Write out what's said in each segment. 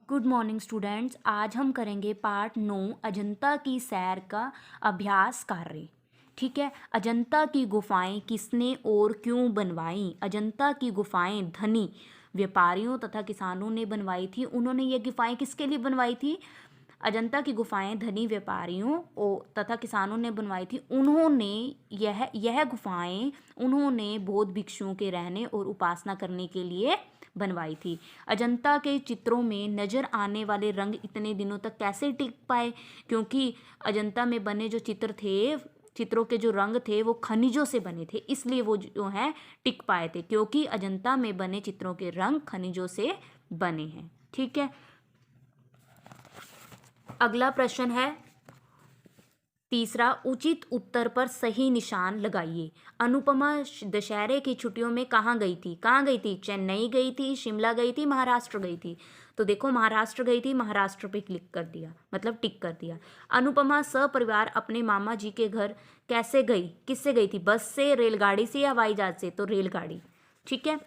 Good morning students. आज हम करेंगे पार्ट 9 अजंता की सैर का अभ्यास कार्य। ठीक है। अजंता की गुफाएं किसने और क्यों बनवाई? अजंता की गुफाएं धनी व्यापारियों तथा किसानों ने बनवाई थी। उन्होंने ये गुफाएं किसके लिए बनवाई थी? अजंता की गुफाएं धनी व्यापारियों तथा किसानों ने बनवाई थी। उन्होंने यह गुफाएं उन्होंने बौद्ध भिक्षुओं के रहने और उपासना करने के लिए बनवाई थी। अजंता के चित्रों में नजर आने वाले रंग इतने दिनों तक कैसे टिक पाए? क्योंकि अजंता में बने जो चित्र थे, चित्रों के जो रंग थे वो खनिजों से बने थे, इसलिए वो जो है टिक पाए थे, क्योंकि अजंता में बने चित्रों के रंग खनिजों से बने हैं। ठीक है। अगला प्रश्न है तीसरा, उचित उत्तर पर सही निशान लगाइए। अनुपमा दशहरे की छुट्टियों में कहाँ गई थी? कहाँ गई थी? चेन्नई गई थी, शिमला गई थी, महाराष्ट्र गई थी। तो देखो महाराष्ट्र गई थी, महाराष्ट्र पे क्लिक कर दिया, मतलब टिक कर दिया। अनुपमा सपरिवार अपने मामा जी के घर कैसे गई? किससे गई थी? बस से, रेलगाड़ी से या हवाई जहाज से? तो रेलगाड़ी। ठीक है।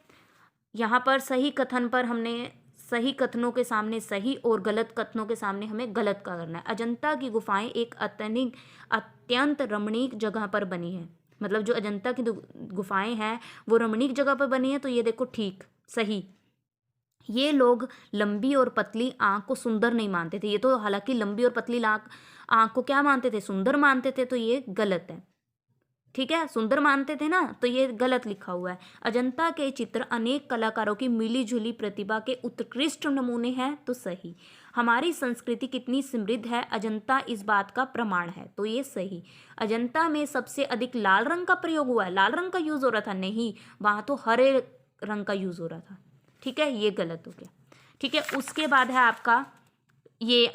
यहाँ पर सही कथन पर हमने सही कथनों के सामने सही और गलत कथनों के सामने हमें गलत का करना है। अजंता की गुफाएं एक अत्यंत रमणीक जगह पर बनी है। मतलब जो अजंता की गुफाएं हैं वो रमणीक जगह पर बनी है, तो ये देखो ठीक सही। ये लोग लंबी और पतली आंख को सुंदर नहीं मानते थे। ये तो हालांकि लंबी और पतली आंख को क्या मानते थे? सुंदर मानते थे, तो ये गलत है। ठीक है, सुंदर मानते थे ना, तो ये गलत लिखा हुआ है। अजंता के चित्र अनेक कलाकारों की मिलीजुली प्रतिभा के उत्कृष्ट नमूने हैं, तो सही। हमारी संस्कृति कितनी समृद्ध है, अजंता इस बात का प्रमाण है, तो ये सही। अजंता में सबसे अधिक लाल रंग का प्रयोग हुआ है, लाल रंग का यूज हो रहा था? नहीं, वहां तो हरे रंग का यूज हो रहा था। ठीक है, ये गलत हो गया। ठीक है, उसके बाद है आपका ये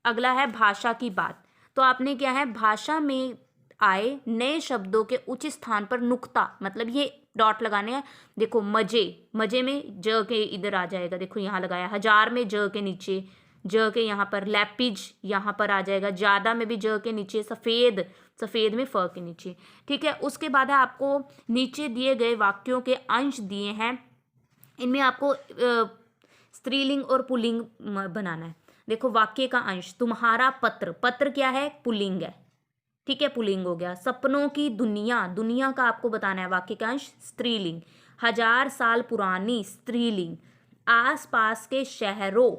अगला है भाषा की बात। तो आपने क्या है, भाषा में आए नए शब्दों के उचित स्थान पर नुक्ता, मतलब ये डॉट लगाने हैं। देखो मजे, मजे में ज के इधर आ जाएगा, देखो यहाँ लगाया। हजार में ज के नीचे, ज के यहाँ पर। लैपिज यहाँ पर आ जाएगा, ज्यादा में भी ज के नीचे। सफेद, सफेद में फ के नीचे। ठीक है। उसके बाद है आपको नीचे दिए गए वाक्यों के अंश दिए हैं, इनमें आपको स्त्रीलिंग और पुल्लिंग बनाना है। देखो वाक्य का अंश, तुम्हारा पत्र, पत्र क्या है? पुल्लिंग है। ठीक है, पुल्लिंग हो गया। सपनों की दुनिया, दुनिया का आपको बताना है, वाक्य का अंश स्त्रीलिंग। 1000 साल पुरानी, स्त्रीलिंग। आस पास के शहरों,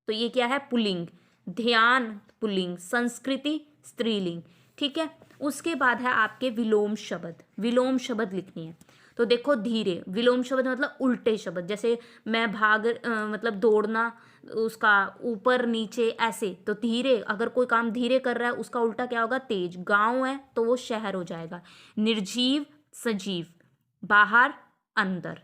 तो ये क्या है? पुल्लिंग। ध्यान, पुल्लिंग। संस्कृति, स्त्रीलिंग। ठीक है। उसके बाद है आपके विलोम शब्द, विलोम शब्द लिखनी है। तो देखो धीरे, विलोम शब्द मतलब उल्टे शब्द, जैसे मैं भाग मतलब दौड़ना, उसका ऊपर नीचे ऐसे, तो धीरे। अगर कोई काम धीरे कर रहा है उसका उल्टा क्या होगा? तेज। गांव है तो वो शहर हो जाएगा। निर्जीव, सजीव। बाहर, अंदर।